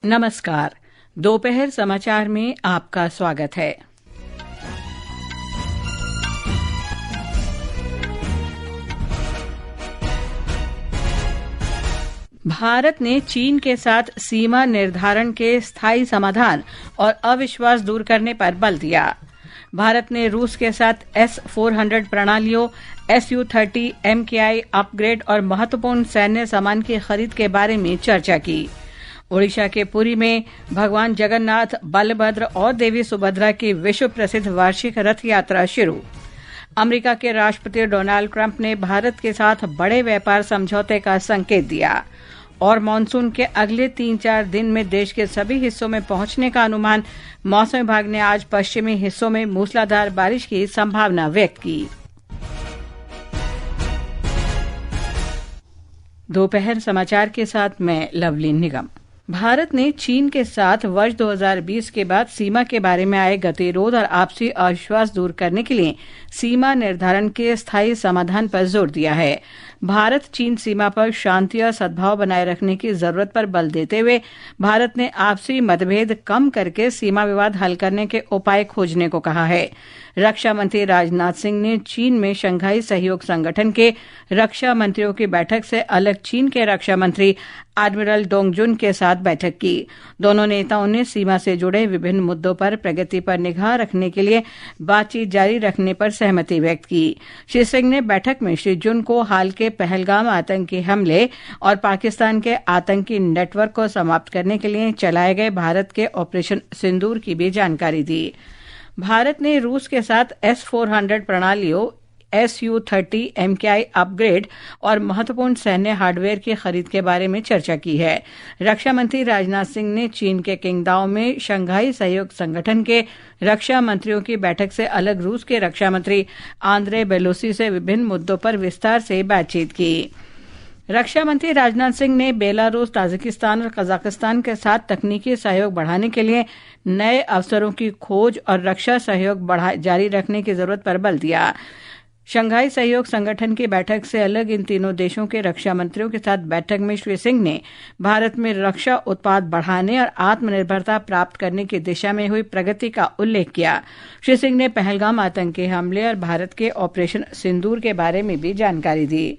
नमस्कार। दोपहर समाचार में आपका स्वागत है। भारत ने चीन के साथ सीमा निर्धारण के स्थायी समाधान और अविश्वास दूर करने पर बल दिया। भारत ने रूस के साथ S-400 प्रणालियों, Su-30 MKI अपग्रेड और महत्वपूर्ण सैन्य सामान की खरीद के बारे में चर्चा की। ओडिशा के पुरी में भगवान जगन्नाथ, बलभद्र और देवी सुभद्रा की विश्व प्रसिद्ध वार्षिक रथ यात्रा शुरू। अमेरिका के राष्ट्रपति डोनाल्ड ट्रंप ने भारत के साथ बड़े व्यापार समझौते का संकेत दिया और मानसून के अगले 3-4 दिन में देश के सभी हिस्सों में पहुंचने का अनुमान। मौसम विभाग ने आज पश्चिमी हिस्सों में मूसलाधार बारिश की संभावना व्यक्त की। दोपहर समाचार के साथ मैं लवलीन निगम। भारत ने चीन के साथ वर्ष 2020 के बाद सीमा के बारे में आए गतिरोध और आपसी अविश्वास दूर करने के लिए सीमा निर्धारण के स्थायी समाधान पर जोर दिया है। भारत चीन सीमा पर शांति और सद्भाव बनाए रखने की जरूरत पर बल देते हुए भारत ने आपसी मतभेद कम करके सीमा विवाद हल करने के उपाय खोजने को कहा है। रक्षा मंत्री राजनाथ सिंह ने चीन में शंघाई सहयोग संगठन के रक्षा मंत्रियों की बैठक से अलग चीन के रक्षा मंत्री एडमिरल डोंग जुन के साथ बैठक की। दोनों नेताओं ने सीमा से जुड़े विभिन्न मुद्दों पर प्रगति पर निगाह रखने के लिए बातचीत जारी रखने पर सहमति व्यक्त की। श्री सिंह ने बैठक में श्री जुन को हाल के पहलगाम आतंकी हमले और पाकिस्तान के आतंकी नेटवर्क को समाप्त करने के लिए चलाए गए भारत के ऑपरेशन सिंदूर की भी जानकारी दी। भारत ने रूस के साथ S-400 प्रणालियों, Su-30 MKI अपग्रेड और महत्वपूर्ण सैन्य हार्डवेयर की खरीद के बारे में चर्चा की है। रक्षा मंत्री राजनाथ सिंह ने चीन के किंगदाओ में शंघाई सहयोग संगठन के रक्षा मंत्रियों की बैठक से अलग रूस के रक्षा मंत्री आंद्रे बेलोसी से विभिन्न मुद्दों पर विस्तार से बातचीत की। रक्षा मंत्री राजनाथ सिंह ने बेलारूस, ताजिकिस्तान और कजाकिस्तान के साथ तकनीकी सहयोग बढ़ाने के लिए नए अवसरों की खोज और रक्षा सहयोग जारी रखने की जरूरत पर बल दिया। शंघाई सहयोग संगठन की बैठक से अलग इन तीनों देशों के रक्षा मंत्रियों के साथ बैठक में श्री सिंह ने भारत में रक्षा उत्पाद बढ़ाने और आत्मनिर्भरता प्राप्त करने की दिशा में हुई प्रगति का उल्लेख किया। श्री सिंह ने पहलगाम आतंकी हमले और भारत के ऑपरेशन सिंदूर के बारे में भी जानकारी दी।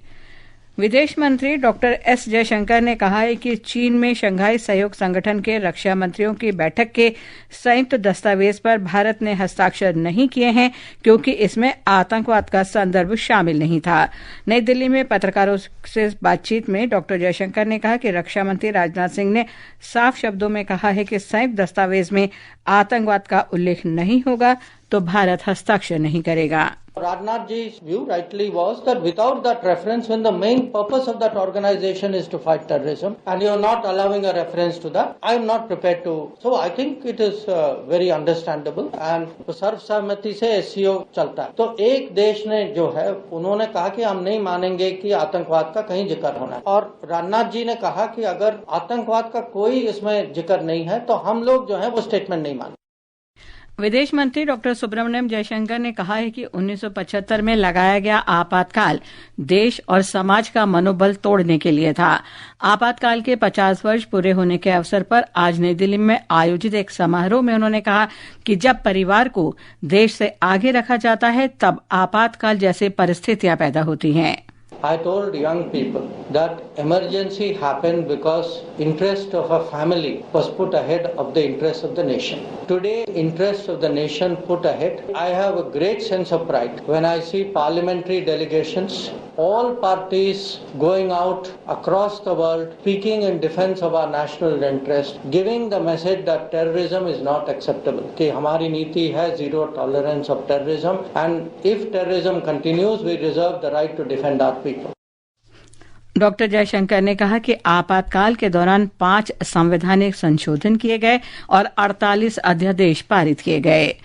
विदेश मंत्री डॉक्टर एस जयशंकर ने कहा है कि चीन में शंघाई सहयोग संगठन के रक्षा मंत्रियों की बैठक के संयुक्त दस्तावेज पर भारत ने हस्ताक्षर नहीं किए हैं क्योंकि इसमें आतंकवाद का संदर्भ शामिल नहीं था। नई दिल्ली में पत्रकारों से बातचीत में डॉक्टर जयशंकर ने कहा कि रक्षा मंत्री राजनाथ सिंह ने साफ शब्दों में कहा है कि संयुक्त दस्तावेज में आतंकवाद का उल्लेख नहीं होगा तो भारत हस्ताक्षर नहीं करेगा। Rajnath ji's view rightly was that without that reference, when the main purpose of that organization is to fight terrorism, and you are not allowing a reference to that, I am not prepared to. So I think it is very understandable and सर्वसम्मति से SCO चलता है। तो एक देश ने जो है उन्होंने कहा कि हम नहीं मानेंगे कि आतंकवाद का कहीं जिक्र होना है, और राजनाथ जी ने कहा कि अगर आतंकवाद का कोई इसमें जिक्र नहीं है तो हम लोग जो है वो स्टेटमेंट नहीं मानेंगे। विदेश मंत्री डॉक्टर सुब्रमण्यम जयशंकर ने कहा है कि 1975 में लगाया गया आपातकाल देश और समाज का मनोबल तोड़ने के लिए था। आपातकाल के 50 वर्ष पूरे होने के अवसर पर आज नई दिल्ली में आयोजित एक समारोह में उन्होंने कहा कि जब परिवार को देश से आगे रखा जाता है तब आपातकाल जैसी परिस्थितियां पैदा होती हैं। I told young people that emergency happened because interest of a family was put ahead of the interest of the nation. Today, interest of the nation put ahead. I have a great sense of pride when I see parliamentary delegations, all parties going out across the world, speaking in defense of our national interest, giving the message that terrorism is not acceptable. कि हमारी नीति है zero tolerance of terrorism, and if terrorism continues, we reserve the right to defend our people. Doctor Jaishankar ने कहा कि आपातकाल के दौरान 5 संवैधानिक संशोधन किए गए और 48 अध्यादेश पारित किए गए।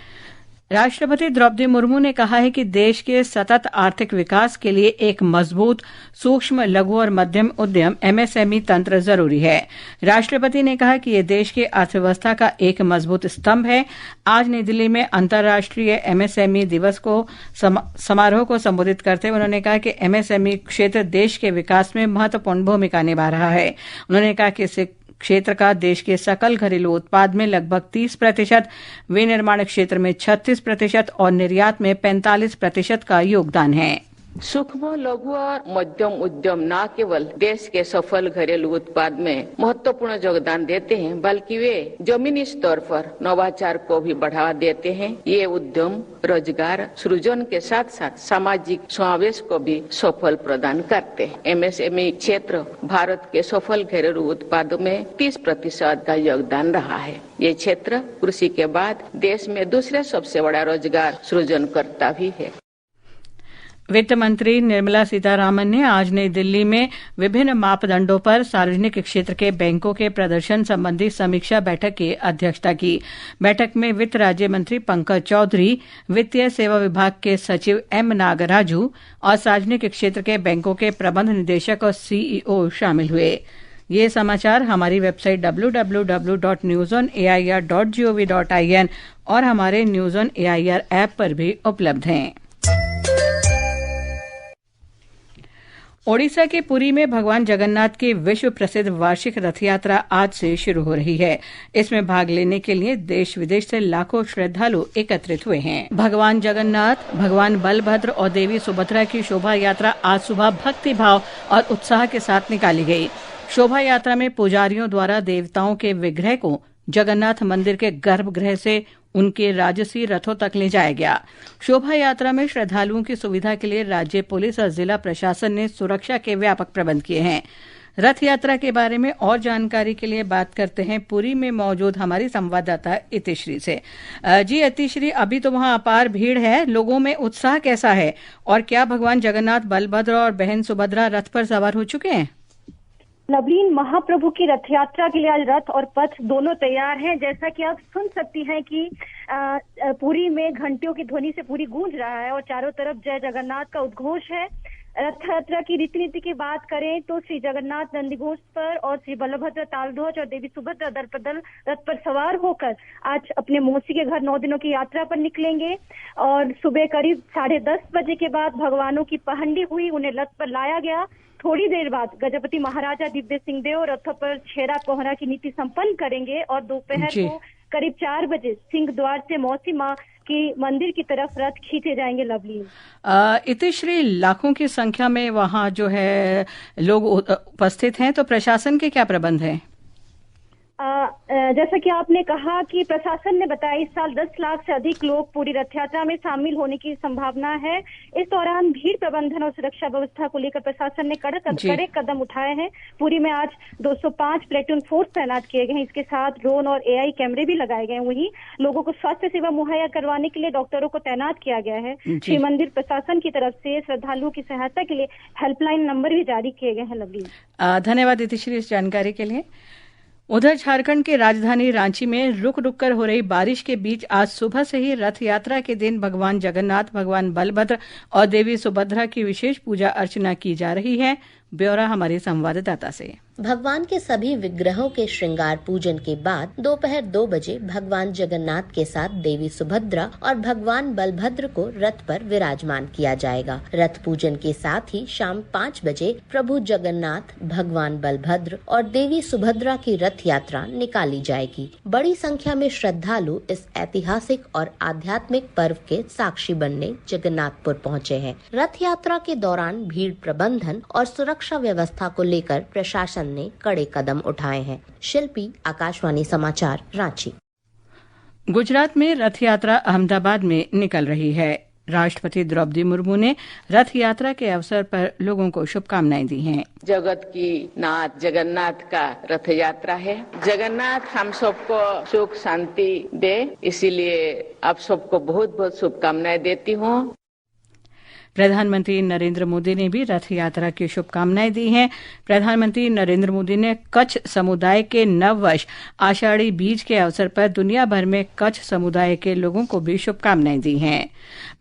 राष्ट्रपति द्रौपदी मुर्मू ने कहा है कि देश के सतत आर्थिक विकास के लिए एक मजबूत सूक्ष्म, लघु और मध्यम उद्यम MSME तंत्र जरूरी है। राष्ट्रपति ने कहा कि यह देश की अर्थव्यवस्था का एक मजबूत स्तंभ है। आज नई दिल्ली में अंतर्राष्ट्रीय MSME दिवस को समारोह को संबोधित करते हुए उन्होंने कहा कि MSME क्षेत्र देश के विकास में महत्वपूर्ण भूमिका निभा रहा है। उन्होंने कहा कि इससे क्षेत्र का देश के सकल घरेलू उत्पाद में लगभग 30%, विनिर्माण क्षेत्र में 36% और निर्यात में 45% का योगदान है। सूक्ष्म, लघु और मध्यम उद्यम न केवल देश के सफल घरेलू उत्पाद में महत्वपूर्ण योगदान देते हैं, बल्कि वे जमीनी स्तर पर नवाचार को भी बढ़ावा देते हैं। ये उद्यम रोजगार सृजन के साथ साथ सामाजिक समावेश को भी सफल प्रदान करते हैं। एमएसएमई क्षेत्र भारत के सफल घरेलू उत्पादों में 30% का योगदान रहा है। ये क्षेत्र कृषि के बाद देश में दूसरे सबसे बड़ा रोजगार सृजनकर्ता भी है। वित्त मंत्री निर्मला सीतारामन ने आज नई दिल्ली में विभिन्न मापदंडों पर सार्वजनिक क्षेत्र के बैंकों के प्रदर्शन संबंधी समीक्षा बैठक की अध्यक्षता की। बैठक में वित्त राज्य मंत्री पंकज चौधरी, वित्तीय सेवा विभाग के सचिव एम नागराजू और सार्वजनिक क्षेत्र के बैंकों के प्रबंध निदेशक और सीईओ शामिल हुए। ये समाचार हमारी वेबसाइट www.newsonair.gov.in और हमारे न्यूज ऑन एआईआर ऐप पर भी उपलब्ध हैं। ओडिशा के पुरी में भगवान जगन्नाथ की विश्व प्रसिद्ध वार्षिक रथ यात्रा आज से शुरू हो रही है। इसमें भाग लेने के लिए देश विदेश से लाखों श्रद्धालु एकत्रित हुए हैं। भगवान जगन्नाथ, भगवान बलभद्र और देवी सुभद्रा की शोभा यात्रा आज सुबह भक्ति भाव और उत्साह के साथ निकाली गई। शोभा यात्रा में पुजारियों द्वारा देवताओं के विग्रह को जगन्नाथ मंदिर के गर्भगृह से उनके राजसी रथों तक ले जाया गया। शोभा यात्रा में श्रद्धालुओं की सुविधा के लिए राज्य पुलिस और जिला प्रशासन ने सुरक्षा के व्यापक प्रबंध किए हैं। रथ यात्रा के बारे में और जानकारी के लिए बात करते हैं पुरी में मौजूद हमारी संवाददाता इतिश्री से। जी इतिश्री, अभी तो वहां अपार भीड़ है, लोगों में उत्साह कैसा है और क्या भगवान जगन्नाथ, बलभद्र और बहन सुभद्रा रथ पर सवार हो चुके हैं? नवलीन, महाप्रभु की रथ यात्रा के लिए आज रथ और पथ दोनों तैयार हैं। जैसा कि आप सुन सकती हैं कि पुरी में घंटियों की ध्वनि से पूरी गूंज रहा है और चारों तरफ जय जगन्नाथ का उद्घोष है। रथ यात्रा की रीति नीति की बात करें तो श्री जगन्नाथ नंदीघोष पर और श्री बलभद्र तालध्वज और देवी सुभद्रा दर्पदल रथ पर सवार होकर आज अपने मौसी के घर 9 दिनों की यात्रा पर निकलेंगे और सुबह करीब 10:30 बजे के बाद भगवानों की पहंडी हुई, उन्हें रथ पर लाया गया। थोड़ी देर बाद गजपति महाराजा दिव्य सिंहदेव रथ पर छेरा कोहरा की नीति संपन्न करेंगे और दोपहर को करीब 4 बजे सिंह द्वार से मौसी माँ की मंदिर की तरफ रथ खींचे जाएंगे। लवली, इतिश्री, लाखों की संख्या में वहाँ जो है लोग उपस्थित हैं, तो प्रशासन के क्या प्रबंध हैं? जैसा कि आपने कहा कि प्रशासन ने बताया इस साल 10 लाख से अधिक लोग पूरी रथ यात्रा में शामिल होने की संभावना है। इस दौरान भीड़ प्रबंधन और सुरक्षा व्यवस्था को लेकर प्रशासन ने कड़े कदम उठाए हैं। पूरी में आज 205 प्लेटून फोर्स तैनात किए गए हैं। इसके साथ ड्रोन और एआई कैमरे भी लगाए गए हैं। वहीं लोगों को स्वास्थ्य सेवा मुहैया करवाने के लिए डॉक्टरों को तैनात किया गया है। श्री मंदिर प्रशासन की तरफ से श्रद्धालुओं की सहायता के लिए हेल्पलाइन नंबर भी जारी किए गए हैं। लवली, धन्यवाद इतिश्री इस जानकारी के लिए। उधर झारखंड की राजधानी रांची में रुक रुक कर हो रही बारिश के बीच आज सुबह से ही रथ यात्रा के दिन भगवान जगन्नाथ, भगवान बलभद्र और देवी सुभद्रा की विशेष पूजा अर्चना की जा रही है। ब्यौरा हमारे संवाददाता से। भगवान के सभी विग्रहों के श्रृंगार पूजन के बाद दोपहर 2 बजे भगवान जगन्नाथ के साथ देवी सुभद्रा और भगवान बलभद्र को रथ पर विराजमान किया जाएगा। रथ पूजन के साथ ही शाम 5 बजे प्रभु जगन्नाथ, भगवान बलभद्र और देवी सुभद्रा की रथ यात्रा निकाली जाएगी। बड़ी संख्या में श्रद्धालु इस ऐतिहासिक और आध्यात्मिक पर्व के साक्षी बनने जगन्नाथपुर पहुँचे हैं। रथ यात्रा के दौरान भीड़ प्रबंधन और सुरक्षा व्यवस्था को लेकर प्रशासन ने कड़े कदम उठाए हैं। शिल्पी, आकाशवाणी समाचार, रांची। गुजरात में रथ यात्रा अहमदाबाद में निकल रही है। राष्ट्रपति द्रौपदी मुर्मू ने रथ यात्रा के अवसर पर लोगों को शुभकामनाएं दी हैं। जगत की नाथ जगन्नाथ का रथ यात्रा है। जगन्नाथ हम सबको सुख शांति दे, इसीलिए आप सबको बहुत बहुत शुभकामनाएं देती हूँ। प्रधानमंत्री नरेंद्र मोदी ने भी रथ यात्रा की शुभकामनाएं दी हैं। प्रधानमंत्री नरेंद्र मोदी ने कच्छ समुदाय के नववर्ष आषाढ़ी बीज के अवसर पर दुनिया भर में कच्छ समुदाय के लोगों को भी शुभकामनाएं दी हैं।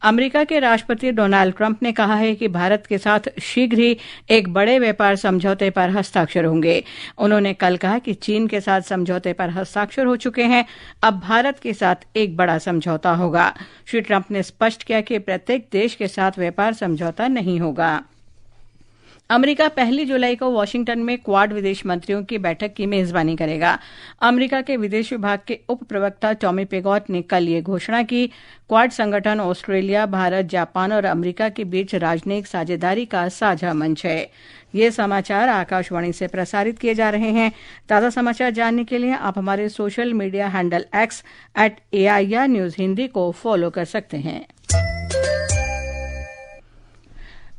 अमेरिका के राष्ट्रपति डोनाल्ड ट्रंप ने कहा है कि भारत के साथ शीघ्र ही एक बड़े व्यापार समझौते पर हस्ताक्षर होंगे। उन्होंने कल कहा कि चीन के साथ समझौते पर हस्ताक्षर हो चुके हैं, अब भारत के साथ एक बड़ा समझौता होगा। श्री ट्रंप ने स्पष्ट किया कि प्रत्येक देश के साथ व्यापार समझौता नहीं होगा। अमेरिका 1 जुलाई को वॉशिंगटन में क्वाड विदेश मंत्रियों की बैठक की मेजबानी करेगा। अमेरिका के विदेश विभाग के उप प्रवक्ता टॉमी पेगॉट ने कल ये घोषणा की। क्वाड संगठन ऑस्ट्रेलिया, भारत, जापान और अमेरिका के बीच राजनयिक साझेदारी का साझा मंच है। ये समाचार आकाशवाणी से प्रसारित किए जा रहे हैं। ताज़ा समाचार जानने के लिए आप हमारे social media handle X @AIR News Hindi को फॉलो कर सकते हैं।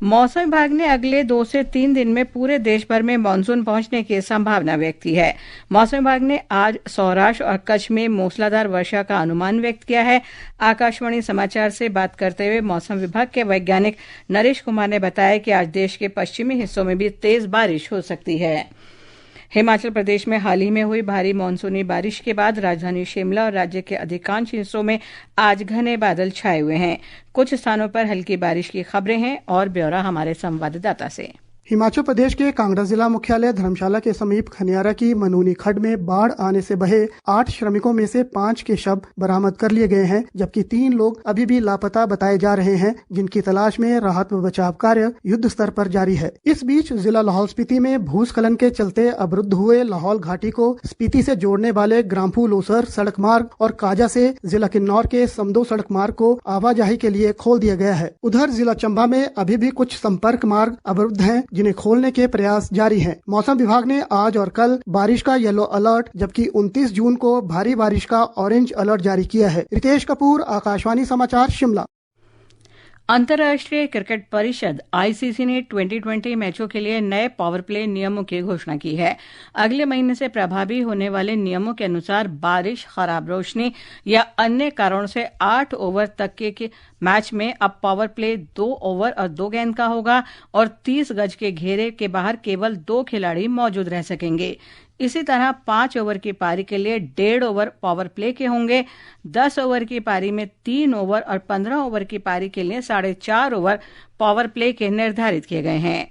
मौसम विभाग ने अगले 2 से 3 दिन में पूरे देश भर में मानसून पहुंचने की संभावना व्यक्त की है। मौसम विभाग ने आज सौराष्ट्र और कच्छ में मूसलाधार वर्षा का अनुमान व्यक्त किया है। आकाशवाणी समाचार से बात करते हुए मौसम विभाग के वैज्ञानिक नरेश कुमार ने बताया कि आज देश के पश्चिमी हिस्सों में भी तेज बारिश हो सकती है। हिमाचल प्रदेश में हाल ही में हुई भारी मानसूनी बारिश के बाद राजधानी शिमला और राज्य के अधिकांश हिस्सों में आज घने बादल छाए हुए हैं। कुछ स्थानों पर हल्की बारिश की खबरें हैं और ब्यौरा हमारे संवाददाता से। हिमाचल प्रदेश के कांगड़ा जिला मुख्यालय धर्मशाला के समीप खनियारा की मनूनी खड्ड में बाढ़ आने से बहे 8 श्रमिकों में से 5 के शव बरामद कर लिए गए हैं, जबकि 3 लोग अभी भी लापता बताए जा रहे हैं, जिनकी तलाश में राहत व बचाव कार्य युद्ध स्तर पर जारी है। इस बीच जिला लाहौल स्पीति में भूस्खलन के चलते अवरुद्ध हुए लाहौल घाटी को स्पीति से जोड़ने वाले ग्राम्फू लोसर सड़क मार्ग और काजा से जिला किन्नौर के समदो सड़क मार्ग को आवाजाही के लिए खोल दिया गया है। उधर जिला चंबा में अभी भी कुछ संपर्क मार्ग अवरुद्ध हैं, जिन्हें खोलने के प्रयास जारी हैं। मौसम विभाग ने आज और कल बारिश का येलो अलर्ट, जबकि 29 जून को भारी बारिश का ऑरेंज अलर्ट जारी किया है। रितेश कपूर, आकाशवाणी समाचार, शिमला। अंतर्राष्ट्रीय क्रिकेट परिषद ICC ने 2020 मैचों के लिए नए पावर प्ले नियमों की घोषणा की है। अगले महीने से प्रभावी होने वाले नियमों के अनुसार बारिश, खराब रोशनी या अन्य कारणों से 8 ओवर तक के मैच में अब पावर प्ले 2 ओवर और 2 गेंद का होगा और 30 गज के घेरे के बाहर केवल 2 खिलाड़ी मौजूद रह सकेंगे। इसी तरह 5 ओवर की पारी के लिए 1.5 ओवर पावर प्ले के होंगे। 10 ओवर की पारी में 3 ओवर और 15 ओवर की पारी के लिए 4.5 ओवर पावर प्ले के निर्धारित किए गए हैं।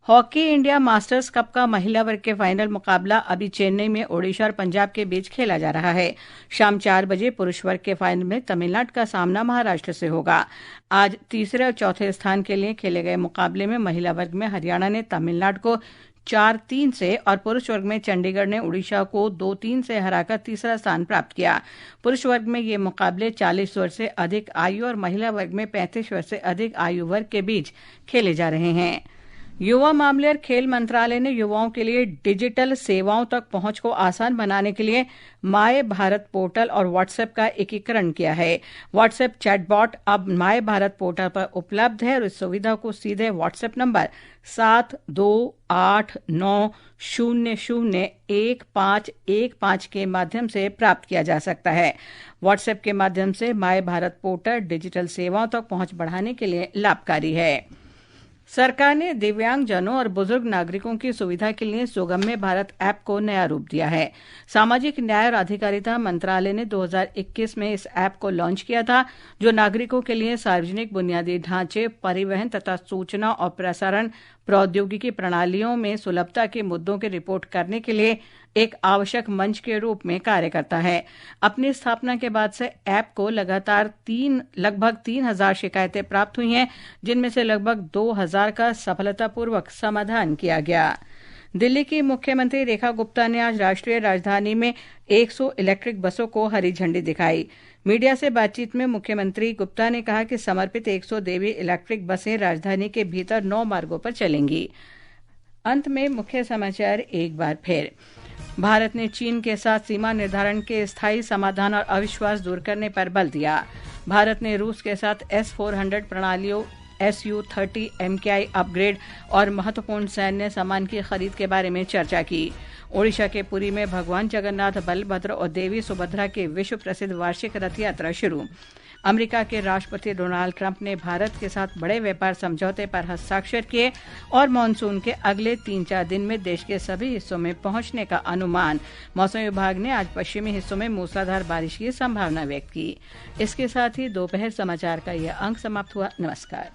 हॉकी इंडिया मास्टर्स कप का महिला वर्ग के फाइनल मुकाबला अभी चेन्नई में ओडिशा और पंजाब के बीच खेला जा रहा है। शाम 4 बजे पुरुष वर्ग के फाइनल में तमिलनाडु का सामना महाराष्ट्र से होगा। आज तीसरे और चौथे स्थान के लिए खेले गए मुकाबले में महिला वर्ग में हरियाणा ने तमिलनाडु को 4-3 से और पुरुष वर्ग में चंडीगढ़ ने उड़ीसा को 2-3 से हराकर तीसरा स्थान प्राप्त किया। पुरुष वर्ग में ये मुकाबले 40 वर्ष से अधिक आयु और महिला वर्ग में 35 वर्ष से अधिक आयु वर्ग के बीच खेले जा रहे हैं। युवा मामले और खेल मंत्रालय ने युवाओं के लिए डिजिटल सेवाओं तक पहुंच को आसान बनाने के लिए माय भारत पोर्टल और व्हाट्सएप का एकीकरण किया है। व्हाट्सएप चैटबॉट अब माय भारत पोर्टल पर उपलब्ध है और इस सुविधा को सीधे व्हाट्सएप नंबर 7289001515 के माध्यम से प्राप्त किया जा सकता है। व्हाट्सएप के माध्यम से माय भारत पोर्टल डिजिटल सेवाओं तक पहुंच बढ़ाने के लिए लाभकारी है। सरकार ने दिव्यांगजनों और बुजुर्ग नागरिकों की सुविधा के लिए सुगम्य भारत ऐप को नया रूप दिया है। सामाजिक न्याय और अधिकारिता मंत्रालय ने 2021 में इस ऐप को लॉन्च किया था, जो नागरिकों के लिए सार्वजनिक बुनियादी ढांचे, परिवहन तथा सूचना और प्रसारण प्रौद्योगिकी प्रणालियों में सुलभता के मुद्दों की रिपोर्ट करने के लिए एक आवश्यक मंच के रूप में कार्य करता है। अपनी स्थापना के बाद से ऐप को लगातार लगभग 3000 शिकायतें प्राप्त हुई हैं, जिनमें से लगभग 2000 का सफलतापूर्वक समाधान किया गया। दिल्ली की मुख्यमंत्री रेखा गुप्ता ने आज राष्ट्रीय राजधानी में 100 इलेक्ट्रिक बसों को हरी झंडी दिखाई। मीडिया से बातचीत में मुख्यमंत्री गुप्ता ने कहा कि समर्पित 100 देवी इलेक्ट्रिक बसें राजधानी के भीतर 9 मार्गों पर चलेंगी। अंत में मुख्य समाचार एक बार फिर। भारत ने चीन के साथ सीमा निर्धारण के स्थायी समाधान और अविश्वास दूर करने पर बल दिया। भारत ने रूस के साथ S-400 प्रणालियों, Su-30 MKI अपग्रेड और महत्वपूर्ण सैन्य सामान की खरीद के बारे में चर्चा की। ओडिशा के पुरी में भगवान जगन्नाथ, बलभद्र और देवी सुभद्रा के विश्व प्रसिद्ध वार्षिक रथ यात्रा शुरू। अमेरिका के राष्ट्रपति डोनाल्ड ट्रंप ने भारत के साथ बड़े व्यापार समझौते पर हस्ताक्षर किए और मानसून के अगले 3-4 दिन में देश के सभी हिस्सों में पहुंचने का अनुमान। मौसम विभाग ने आज पश्चिमी हिस्सों में मूसलाधार बारिश की संभावना व्यक्त की। इसके साथ ही दोपहर समाचार का यह अंक समाप्त हुआ। नमस्कार।